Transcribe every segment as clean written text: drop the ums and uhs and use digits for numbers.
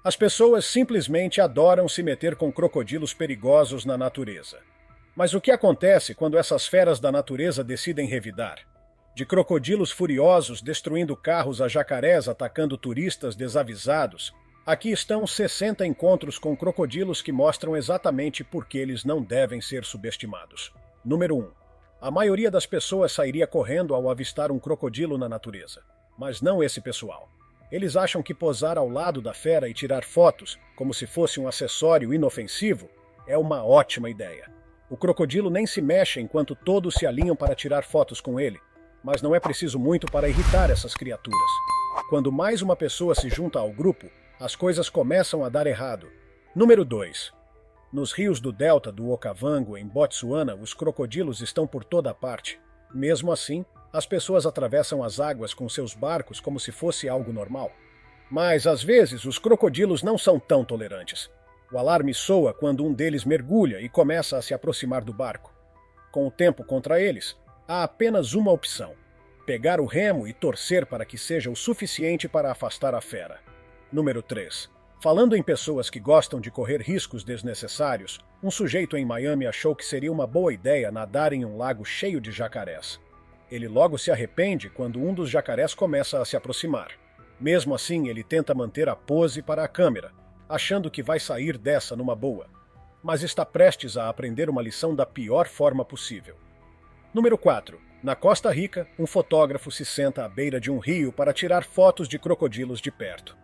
As pessoas simplesmente adoram se meter com crocodilos perigosos na natureza. Mas o que acontece quando essas feras da natureza decidem revidar? De crocodilos furiosos destruindo carros a jacarés atacando turistas desavisados, aqui estão 60 encontros com crocodilos que mostram exatamente por que eles não devem ser subestimados. Número 1. A maioria das pessoas sairia correndo ao avistar um crocodilo na natureza. Mas não esse pessoal. Eles acham que posar ao lado da fera e tirar fotos, como se fosse um acessório inofensivo, é uma ótima ideia. O crocodilo nem se mexe enquanto todos se alinham para tirar fotos com ele, mas não é preciso muito para irritar essas criaturas. Quando mais uma pessoa se junta ao grupo, as coisas começam a dar errado. Número 2. Nos rios do delta do Okavango, em Botsuana, os crocodilos estão por toda parte. Mesmo assim, as pessoas atravessam as águas com seus barcos como se fosse algo normal. Mas, às vezes, os crocodilos não são tão tolerantes. O alarme soa quando um deles mergulha e começa a se aproximar do barco. Com o tempo contra eles, há apenas uma opção: pegar o remo e torcer para que seja o suficiente para afastar a fera. Número 3. Falando em pessoas que gostam de correr riscos desnecessários, um sujeito em Miami achou que seria uma boa ideia nadar em um lago cheio de jacarés. Ele logo se arrepende quando um dos jacarés começa a se aproximar. Mesmo assim, ele tenta manter a pose para a câmera, achando que vai sair dessa numa boa. Mas está prestes a aprender uma lição da pior forma possível. Número 4. Na Costa Rica, um fotógrafo se senta à beira de um rio para tirar fotos de crocodilos de perto.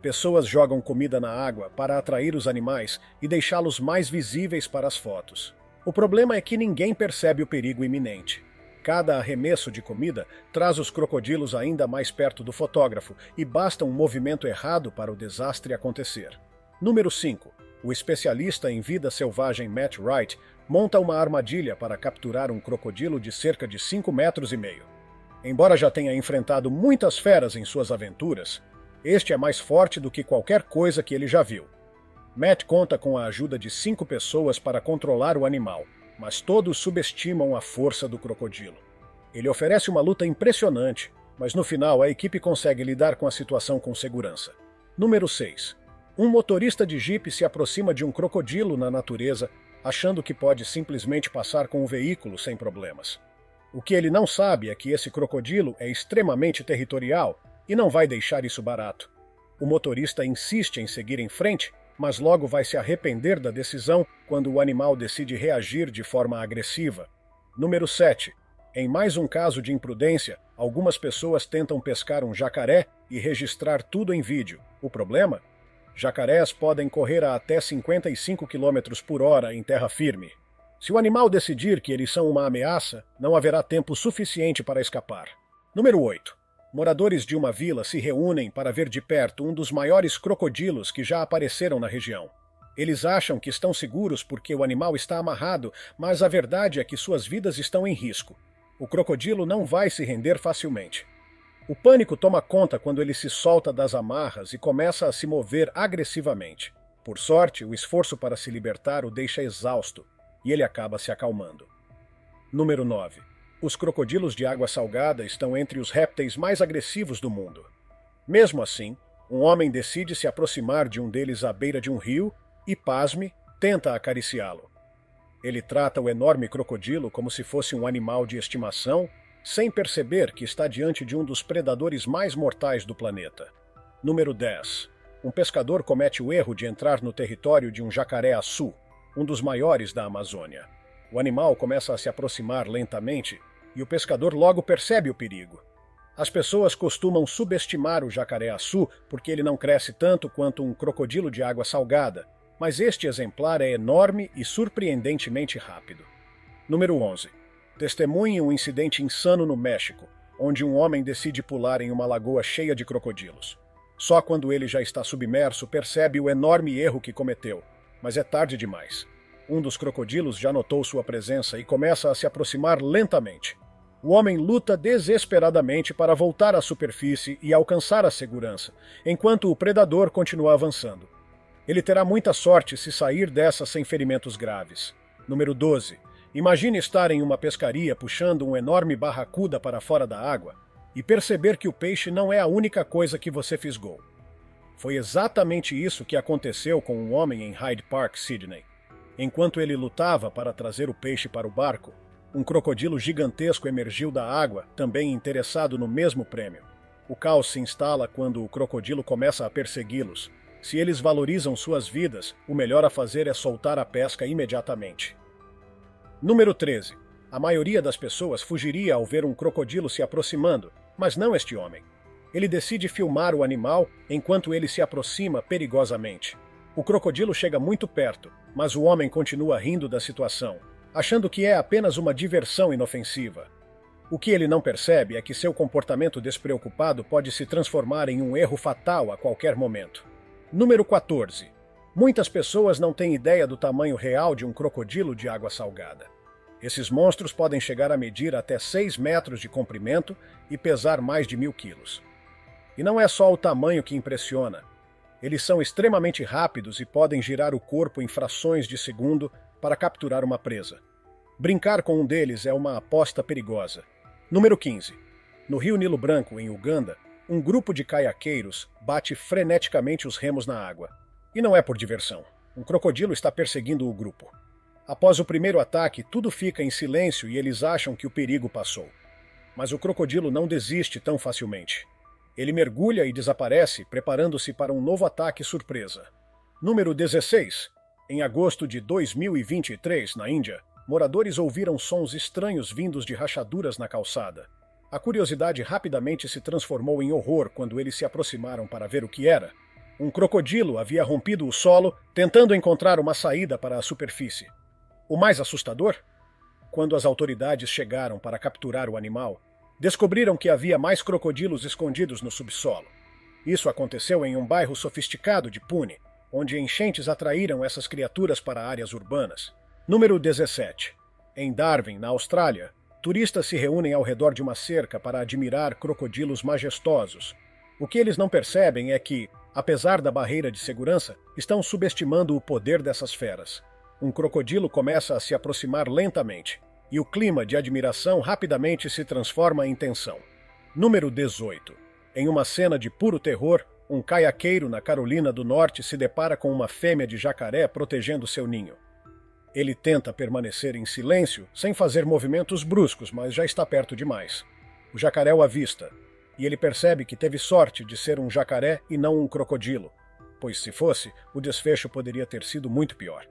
Pessoas jogam comida na água para atrair os animais e deixá-los mais visíveis para as fotos. O problema é que ninguém percebe o perigo iminente. Cada arremesso de comida traz os crocodilos ainda mais perto do fotógrafo e basta um movimento errado para o desastre acontecer. Número 5. O especialista em vida selvagem Matt Wright monta uma armadilha para capturar um crocodilo de cerca de 5,5 metros. Embora já tenha enfrentado muitas feras em suas aventuras, este é mais forte do que qualquer coisa que ele já viu. Matt conta com a ajuda de 5 pessoas para controlar o animal, mas todos subestimam a força do crocodilo. Ele oferece uma luta impressionante, mas no final a equipe consegue lidar com a situação com segurança. Número 6. Um motorista de jipe se aproxima de um crocodilo na natureza, achando que pode simplesmente passar com o veículo sem problemas. O que ele não sabe é que esse crocodilo é extremamente territorial e não vai deixar isso barato. O motorista insiste em seguir em frente, mas logo vai se arrepender da decisão quando o animal decide reagir de forma agressiva. Número 7. Em mais um caso de imprudência, algumas pessoas tentam pescar um jacaré e registrar tudo em vídeo. O problema? Jacarés podem correr a até 55 km por hora em terra firme. Se o animal decidir que eles são uma ameaça, não haverá tempo suficiente para escapar. Número 8. Moradores de uma vila se reúnem para ver de perto um dos maiores crocodilos que já apareceram na região. Eles acham que estão seguros porque o animal está amarrado, mas a verdade é que suas vidas estão em risco. O crocodilo não vai se render facilmente. O pânico toma conta quando ele se solta das amarras e começa a se mover agressivamente. Por sorte, o esforço para se libertar o deixa exausto, e ele acaba se acalmando. Número 9. Os crocodilos de água salgada estão entre os répteis mais agressivos do mundo. Mesmo assim, um homem decide se aproximar de um deles à beira de um rio e, pasme, tenta acariciá-lo. Ele trata o enorme crocodilo como se fosse um animal de estimação, sem perceber que está diante de um dos predadores mais mortais do planeta. Número 10. Um pescador comete o erro de entrar no território de um jacaré-açu, um dos maiores da Amazônia. O animal começa a se aproximar lentamente e o pescador logo percebe o perigo. As pessoas costumam subestimar o jacaré-açu porque ele não cresce tanto quanto um crocodilo de água salgada, mas este exemplar é enorme e surpreendentemente rápido. Número 11. Testemunhe um incidente insano no México, onde um homem decide pular em uma lagoa cheia de crocodilos. Só quando ele já está submerso percebe o enorme erro que cometeu, mas é tarde demais. Um dos crocodilos já notou sua presença e começa a se aproximar lentamente. O homem luta desesperadamente para voltar à superfície e alcançar a segurança, enquanto o predador continua avançando. Ele terá muita sorte se sair dessa sem ferimentos graves. Número 12. Imagine estar em uma pescaria puxando um enorme barracuda para fora da água e perceber que o peixe não é a única coisa que você fisgou. Foi exatamente isso que aconteceu com um homem em Hyde Park, Sydney. Enquanto ele lutava para trazer o peixe para o barco, um crocodilo gigantesco emergiu da água, também interessado no mesmo prêmio. O caos se instala quando o crocodilo começa a persegui-los. Se eles valorizam suas vidas, o melhor a fazer é soltar a pesca imediatamente. Número 13. A maioria das pessoas fugiria ao ver um crocodilo se aproximando, mas não este homem. Ele decide filmar o animal enquanto ele se aproxima perigosamente. O crocodilo chega muito perto, mas o homem continua rindo da situação, achando que é apenas uma diversão inofensiva. O que ele não percebe é que seu comportamento despreocupado pode se transformar em um erro fatal a qualquer momento. Número 14. Muitas pessoas não têm ideia do tamanho real de um crocodilo de água salgada. Esses monstros podem chegar a medir até 6 metros de comprimento e pesar mais de 1.000 quilos. E não é só o tamanho que impressiona. Eles são extremamente rápidos e podem girar o corpo em frações de segundo para capturar uma presa. Brincar com um deles é uma aposta perigosa. Número 15. No Rio Nilo Branco, em Uganda, um grupo de caiaqueiros bate freneticamente os remos na água. E não é por diversão. Um crocodilo está perseguindo o grupo. Após o primeiro ataque, tudo fica em silêncio e eles acham que o perigo passou. Mas o crocodilo não desiste tão facilmente. Ele mergulha e desaparece, preparando-se para um novo ataque surpresa. Número 16. Em agosto de 2023, na Índia, moradores ouviram sons estranhos vindos de rachaduras na calçada. A curiosidade rapidamente se transformou em horror quando eles se aproximaram para ver o que era. Um crocodilo havia rompido o solo, tentando encontrar uma saída para a superfície. O mais assustador? Quando as autoridades chegaram para capturar o animal, descobriram que havia mais crocodilos escondidos no subsolo. Isso aconteceu em um bairro sofisticado de Pune, onde enchentes atraíram essas criaturas para áreas urbanas. Número 17. Em Darwin, na Austrália, turistas se reúnem ao redor de uma cerca para admirar crocodilos majestosos. O que eles não percebem é que, apesar da barreira de segurança, estão subestimando o poder dessas feras. Um crocodilo começa a se aproximar lentamente, e o clima de admiração rapidamente se transforma em tensão. Número 18. Em uma cena de puro terror, um caiaqueiro na Carolina do Norte se depara com uma fêmea de jacaré protegendo seu ninho. Ele tenta permanecer em silêncio, sem fazer movimentos bruscos, mas já está perto demais. O jacaré o avista, e ele percebe que teve sorte de ser um jacaré e não um crocodilo, pois se fosse, o desfecho poderia ter sido muito pior.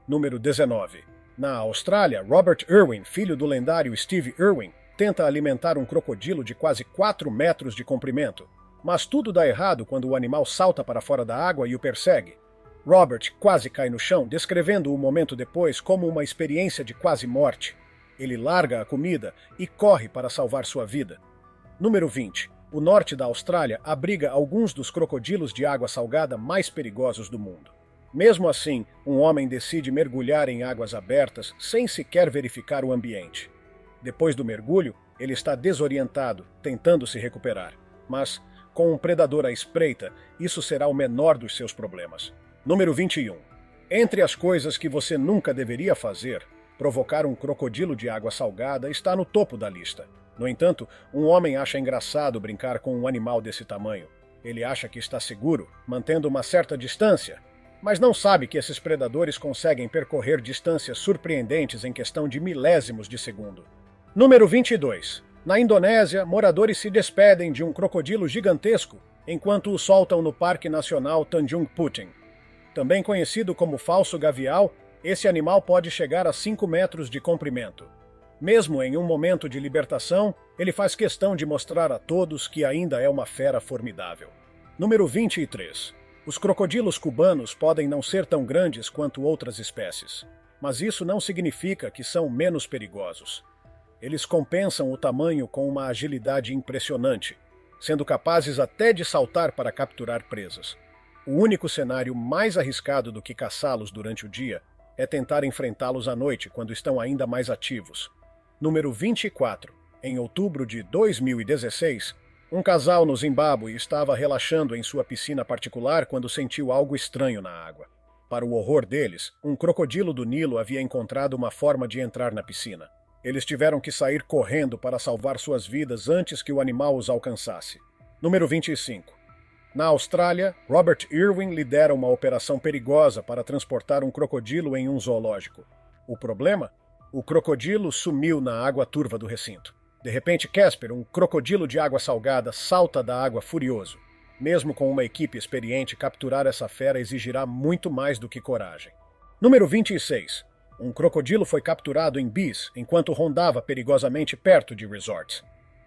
Número 19. Na Austrália, Robert Irwin, filho do lendário Steve Irwin, tenta alimentar um crocodilo de quase 4 metros de comprimento, mas tudo dá errado quando o animal salta para fora da água e o persegue. Robert quase cai no chão, descrevendo o momento depois como uma experiência de quase morte. Ele larga a comida e corre para salvar sua vida. Número 20. O norte da Austrália abriga alguns dos crocodilos de água salgada mais perigosos do mundo. Mesmo assim, um homem decide mergulhar em águas abertas sem sequer verificar o ambiente. Depois do mergulho, ele está desorientado, tentando se recuperar. Mas, com um predador à espreita, isso será o menor dos seus problemas. Número 21. Entre as coisas que você nunca deveria fazer, provocar um crocodilo de água salgada está no topo da lista. No entanto, um homem acha engraçado brincar com um animal desse tamanho. Ele acha que está seguro, mantendo uma certa distância, mas não sabe que esses predadores conseguem percorrer distâncias surpreendentes em questão de milésimos de segundo. Número 22. Na Indonésia, moradores se despedem de um crocodilo gigantesco enquanto o soltam no Parque Nacional Tanjung Puting. Também conhecido como falso gavial, esse animal pode chegar a 5 metros de comprimento. Mesmo em um momento de libertação, ele faz questão de mostrar a todos que ainda é uma fera formidável. Número 23. Os crocodilos cubanos podem não ser tão grandes quanto outras espécies, mas isso não significa que são menos perigosos. Eles compensam o tamanho com uma agilidade impressionante, sendo capazes até de saltar para capturar presas. O único cenário mais arriscado do que caçá-los durante o dia é tentar enfrentá-los à noite, quando estão ainda mais ativos. Número 24. Em outubro de 2016, um casal no Zimbábue estava relaxando em sua piscina particular quando sentiu algo estranho na água. Para o horror deles, um crocodilo do Nilo havia encontrado uma forma de entrar na piscina. Eles tiveram que sair correndo para salvar suas vidas antes que o animal os alcançasse. Número 25. Na Austrália, Robert Irwin lidera uma operação perigosa para transportar um crocodilo em um zoológico. O problema? O crocodilo sumiu na água turva do recinto. De repente, Casper, um crocodilo de água salgada, salta da água furioso. Mesmo com uma equipe experiente, capturar essa fera exigirá muito mais do que coragem. Número 26. Um crocodilo foi capturado em Bis enquanto rondava perigosamente perto de resorts.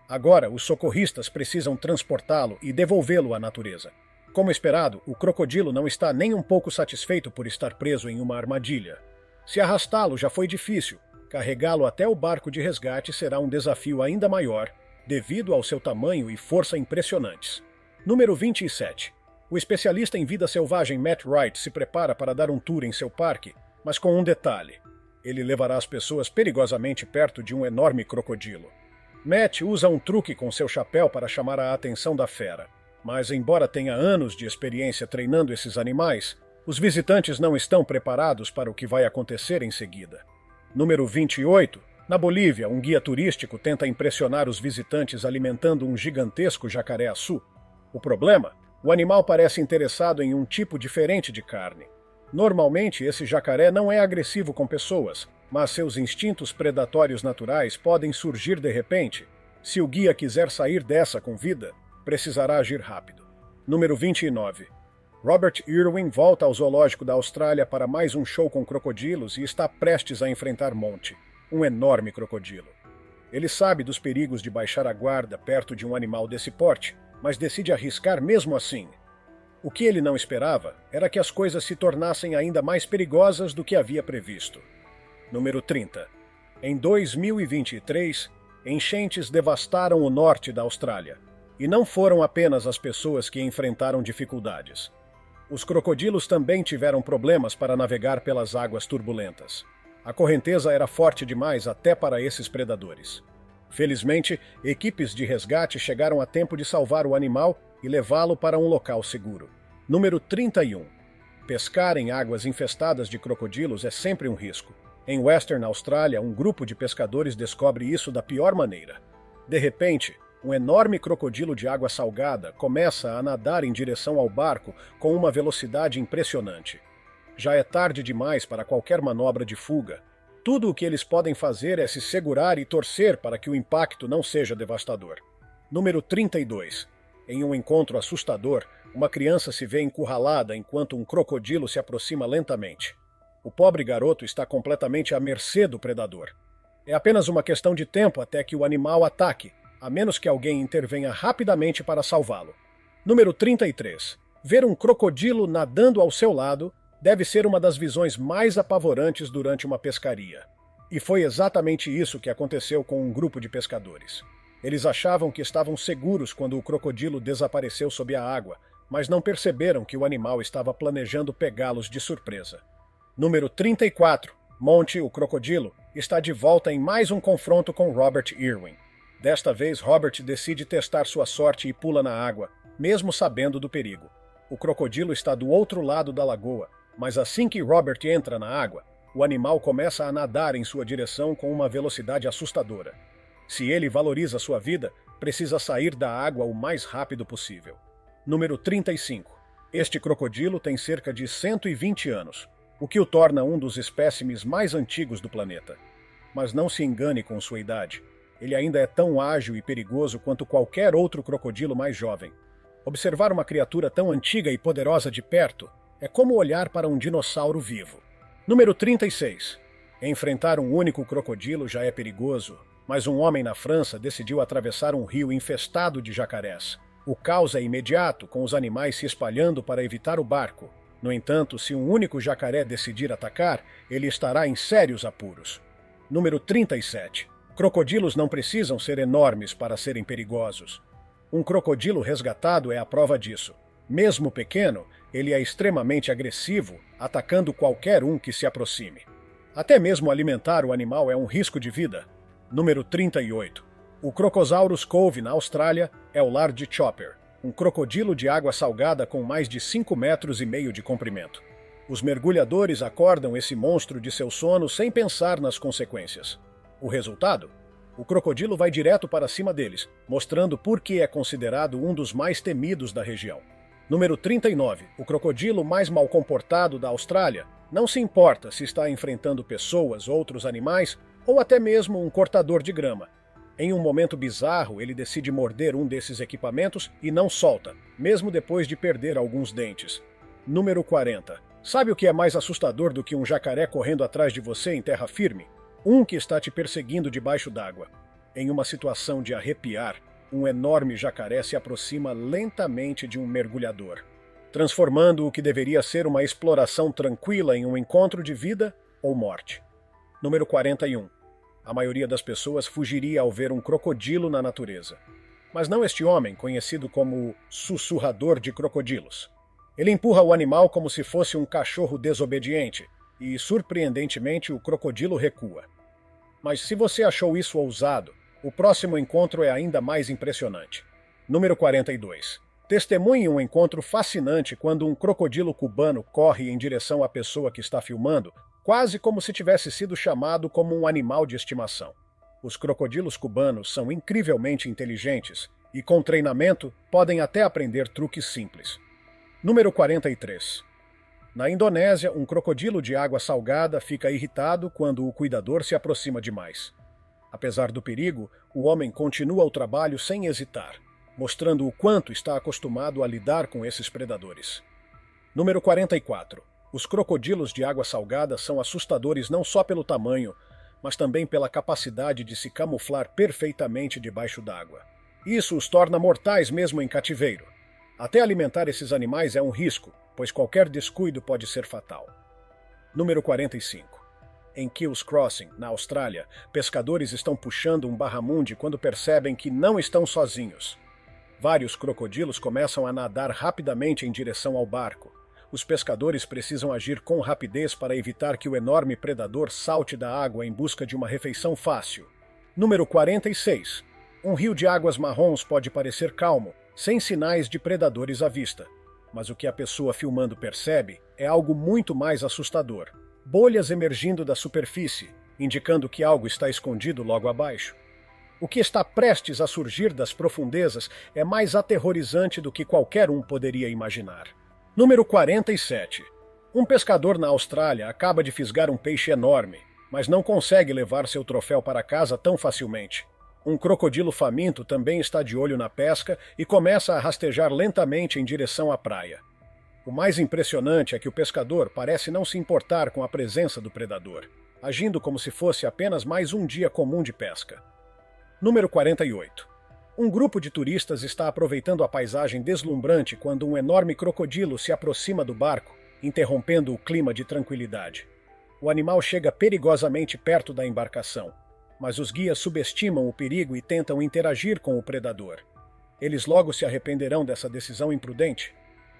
Agora, os socorristas precisam transportá-lo e devolvê-lo à natureza. Como esperado, o crocodilo não está nem um pouco satisfeito por estar preso em uma armadilha. Se arrastá-lo já foi difícil, carregá-lo até o barco de resgate será um desafio ainda maior, devido ao seu tamanho e força impressionantes. Número 27. O especialista em vida selvagem Matt Wright se prepara para dar um tour em seu parque, mas com um detalhe. Ele levará as pessoas perigosamente perto de um enorme crocodilo. Matt usa um truque com seu chapéu para chamar a atenção da fera, mas embora tenha anos de experiência treinando esses animais, os visitantes não estão preparados para o que vai acontecer em seguida. Número 28. Na Bolívia, um guia turístico tenta impressionar os visitantes alimentando um gigantesco jacaré-açu. O problema? O animal parece interessado em um tipo diferente de carne. Normalmente, esse jacaré não é agressivo com pessoas, mas seus instintos predatórios naturais podem surgir de repente. Se o guia quiser sair dessa com vida, precisará agir rápido. Número 29. Robert Irwin volta ao zoológico da Austrália para mais um show com crocodilos e está prestes a enfrentar Monty, um enorme crocodilo. Ele sabe dos perigos de baixar a guarda perto de um animal desse porte, mas decide arriscar mesmo assim. O que ele não esperava era que as coisas se tornassem ainda mais perigosas do que havia previsto. Número 30. Em 2023, enchentes devastaram o norte da Austrália. E não foram apenas as pessoas que enfrentaram dificuldades. Os crocodilos também tiveram problemas para navegar pelas águas turbulentas. A correnteza era forte demais até para esses predadores. Felizmente, equipes de resgate chegaram a tempo de salvar o animal e levá-lo para um local seguro. Número 31. Pescar em águas infestadas de crocodilos é sempre um risco. Em Western Austrália, um grupo de pescadores descobre isso da pior maneira. De repente, um enorme crocodilo de água salgada começa a nadar em direção ao barco com uma velocidade impressionante. Já é tarde demais para qualquer manobra de fuga. Tudo o que eles podem fazer é se segurar e torcer para que o impacto não seja devastador. Número 32. Em um encontro assustador, uma criança se vê encurralada enquanto um crocodilo se aproxima lentamente. O pobre garoto está completamente à mercê do predador. É apenas uma questão de tempo até que o animal ataque, a menos que alguém intervenha rapidamente para salvá-lo. Número 33. Ver um crocodilo nadando ao seu lado deve ser uma das visões mais apavorantes durante uma pescaria. E foi exatamente isso que aconteceu com um grupo de pescadores. Eles achavam que estavam seguros quando o crocodilo desapareceu sob a água, mas não perceberam que o animal estava planejando pegá-los de surpresa. Número 34. Monty, o crocodilo, está de volta em mais um confronto com Robert Irwin. Desta vez, Robert decide testar sua sorte e pula na água, mesmo sabendo do perigo. O crocodilo está do outro lado da lagoa, mas assim que Robert entra na água, o animal começa a nadar em sua direção com uma velocidade assustadora. Se ele valoriza sua vida, precisa sair da água o mais rápido possível. Número 35. Este crocodilo tem cerca de 120 anos, o que o torna um dos espécimes mais antigos do planeta. Mas não se engane com sua idade. Ele ainda é tão ágil e perigoso quanto qualquer outro crocodilo mais jovem. Observar uma criatura tão antiga e poderosa de perto é como olhar para um dinossauro vivo. Número 36. Enfrentar um único crocodilo já é perigoso, mas um homem na França decidiu atravessar um rio infestado de jacarés. O caos é imediato, com os animais se espalhando para evitar o barco. No entanto, se um único jacaré decidir atacar, ele estará em sérios apuros. Número 37. Crocodilos não precisam ser enormes para serem perigosos. Um crocodilo resgatado é a prova disso. Mesmo pequeno, ele é extremamente agressivo, atacando qualquer um que se aproxime. Até mesmo alimentar o animal é um risco de vida. Número 38. O Crocosaurus Cove, na Austrália, é o lar de Chopper, um crocodilo de água salgada com mais de 5,5 metros de comprimento. Os mergulhadores acordam esse monstro de seu sono sem pensar nas consequências. O resultado? O crocodilo vai direto para cima deles, mostrando por que é considerado um dos mais temidos da região. Número 39. O crocodilo mais mal comportado da Austrália não se importa se está enfrentando pessoas, outros animais ou até mesmo um cortador de grama. Em um momento bizarro, ele decide morder um desses equipamentos e não solta, mesmo depois de perder alguns dentes. Número 40. Sabe o que é mais assustador do que um jacaré correndo atrás de você em terra firme? Um que está te perseguindo debaixo d'água. Em uma situação de arrepiar, um enorme jacaré se aproxima lentamente de um mergulhador, transformando o que deveria ser uma exploração tranquila em um encontro de vida ou morte. Número 41. A maioria das pessoas fugiria ao ver um crocodilo na natureza. Mas não este homem, conhecido como sussurrador de crocodilos. Ele empurra o animal como se fosse um cachorro desobediente, e, surpreendentemente, o crocodilo recua. Mas se você achou isso ousado, o próximo encontro é ainda mais impressionante. Número 42. Testemunhe um encontro fascinante quando um crocodilo cubano corre em direção à pessoa que está filmando, quase como se tivesse sido chamado como um animal de estimação. Os crocodilos cubanos são incrivelmente inteligentes e, com treinamento, podem até aprender truques simples. Número 43. Na Indonésia, um crocodilo de água salgada fica irritado quando o cuidador se aproxima demais. Apesar do perigo, o homem continua o trabalho sem hesitar, mostrando o quanto está acostumado a lidar com esses predadores. Número 44. Os crocodilos de água salgada são assustadores não só pelo tamanho, mas também pela capacidade de se camuflar perfeitamente debaixo d'água. Isso os torna mortais mesmo em cativeiro. Até alimentar esses animais é um risco, pois qualquer descuido pode ser fatal. Número 45. Em Kills Crossing, na Austrália, pescadores estão puxando um barramundi quando percebem que não estão sozinhos. Vários crocodilos começam a nadar rapidamente em direção ao barco. Os pescadores precisam agir com rapidez para evitar que o enorme predador salte da água em busca de uma refeição fácil. Número 46. Um rio de águas marrons pode parecer calmo, sem sinais de predadores à vista. Mas o que a pessoa filmando percebe é algo muito mais assustador. Bolhas emergindo da superfície, indicando que algo está escondido logo abaixo. O que está prestes a surgir das profundezas é mais aterrorizante do que qualquer um poderia imaginar. Número 47. Um pescador na Austrália acaba de fisgar um peixe enorme, mas não consegue levar seu troféu para casa tão facilmente. Um crocodilo faminto também está de olho na pesca e começa a rastejar lentamente em direção à praia. O mais impressionante é que o pescador parece não se importar com a presença do predador, agindo como se fosse apenas mais um dia comum de pesca. Número 48. Um grupo de turistas está aproveitando a paisagem deslumbrante quando um enorme crocodilo se aproxima do barco, interrompendo o clima de tranquilidade. O animal chega perigosamente perto da embarcação, mas os guias subestimam o perigo e tentam interagir com o predador. Eles logo se arrependerão dessa decisão imprudente.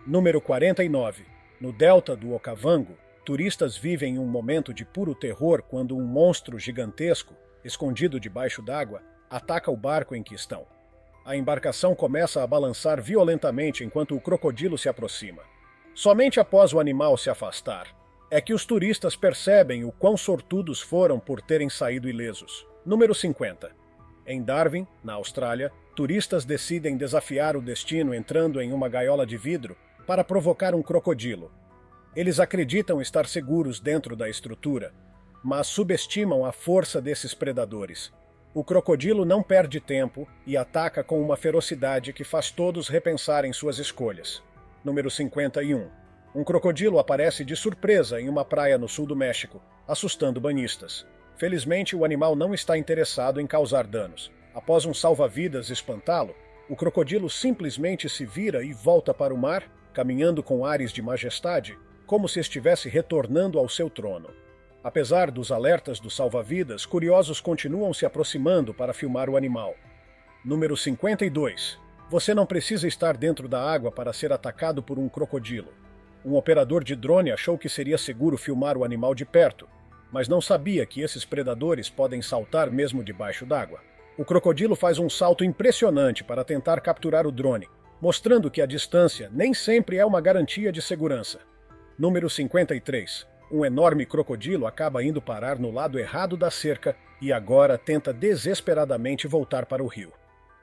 Número 49. No delta do Okavango, turistas vivem um momento de puro terror quando um monstro gigantesco, escondido debaixo d'água, ataca o barco em que estão. A embarcação começa a balançar violentamente enquanto o crocodilo se aproxima. Somente após o animal se afastar, é que os turistas percebem o quão sortudos foram por terem saído ilesos. Número 50. Em Darwin, na Austrália, turistas decidem desafiar o destino entrando em uma gaiola de vidro para provocar um crocodilo. Eles acreditam estar seguros dentro da estrutura, mas subestimam a força desses predadores. O crocodilo não perde tempo e ataca com uma ferocidade que faz todos repensarem suas escolhas. Número 51. Um crocodilo aparece de surpresa em uma praia no sul do México, assustando banhistas. Felizmente, o animal não está interessado em causar danos. Após um salva-vidas espantá-lo, o crocodilo simplesmente se vira e volta para o mar, caminhando com ares de majestade, como se estivesse retornando ao seu trono. Apesar dos alertas dos salva-vidas, curiosos continuam se aproximando para filmar o animal. Número 52. Você não precisa estar dentro da água para ser atacado por um crocodilo. Um operador de drone achou que seria seguro filmar o animal de perto, mas não sabia que esses predadores podem saltar mesmo debaixo d'água. O crocodilo faz um salto impressionante para tentar capturar o drone, mostrando que a distância nem sempre é uma garantia de segurança. Número 53. Um enorme crocodilo acaba indo parar no lado errado da cerca e agora tenta desesperadamente voltar para o rio.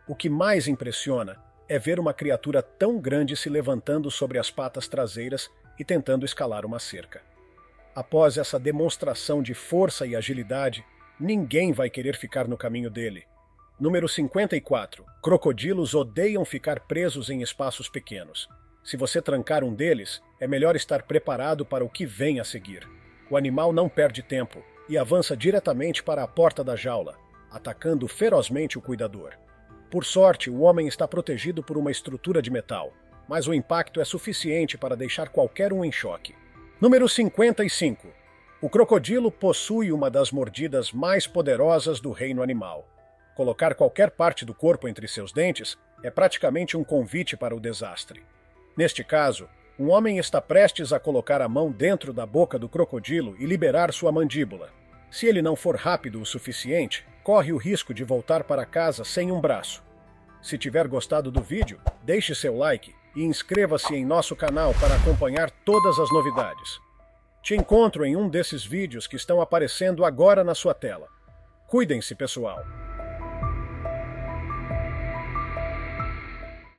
O que mais impressiona é ver uma criatura tão grande se levantando sobre as patas traseiras e tentando escalar uma cerca. Após essa demonstração de força e agilidade, ninguém vai querer ficar no caminho dele. Número 54. Crocodilos odeiam ficar presos em espaços pequenos. Se você trancar um deles, é melhor estar preparado para o que vem a seguir. O animal não perde tempo e avança diretamente para a porta da jaula, atacando ferozmente o cuidador. Por sorte, o homem está protegido por uma estrutura de metal, mas o impacto é suficiente para deixar qualquer um em choque. Número 55. O crocodilo possui uma das mordidas mais poderosas do reino animal. Colocar qualquer parte do corpo entre seus dentes é praticamente um convite para o desastre. Neste caso, um homem está prestes a colocar a mão dentro da boca do crocodilo e liberar sua mandíbula. Se ele não for rápido o suficiente, corre o risco de voltar para casa sem um braço. Se tiver gostado do vídeo, deixe seu like e inscreva-se em nosso canal para acompanhar todas as novidades. Te encontro em um desses vídeos que estão aparecendo agora na sua tela. Cuidem-se, pessoal!